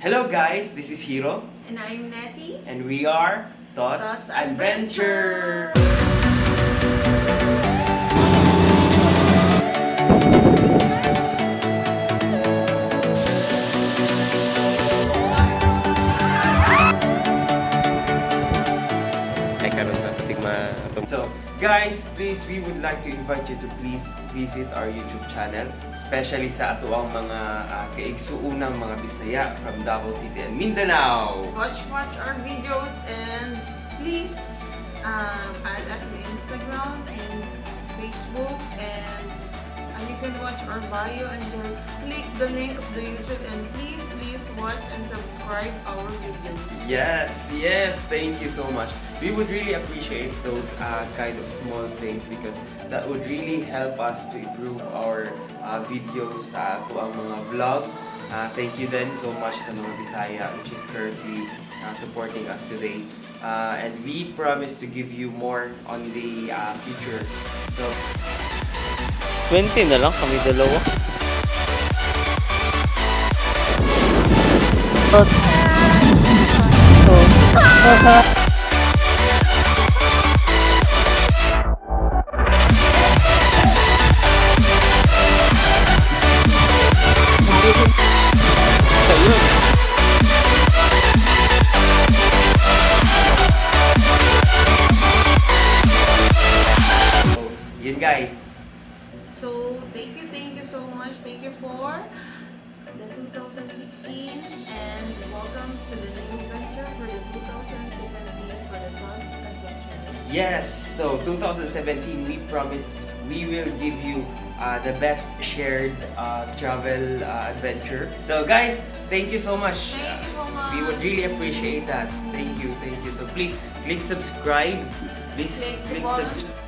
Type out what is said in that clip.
Hello guys, this is Hiro. And I'm Nettie. And we are Totz Totz Adventure! So guys, please, we would like to invite you to please visit our YouTube channel, especially sa ato ang mga kaigsuunang mga Bisaya from Davao City and Mindanao. Watch our videos and please add us on Instagram and Facebook and you can watch our bio and just click the link of the YouTube and please watch and subscribe our videos. Yes, thank you so much. We would really appreciate those kind of small things because that would really help us to improve our videos to ang mga vlog. Thank you then so much sa mga Bisaya which is currently supporting us today. And we promise to give you more on the future. So 20 na lang kami dalawa. yun guys. So thank you so much. Thank you for the 2016 and welcome to the new venture for the 2017 for the Totz Adventure. Yes, so 2017 we promise we will give you the best shared travel adventure. So guys, thank you so much. Thank you so much. We would really appreciate that. Thank you. So please click subscribe. Please Click the click button. subscribe.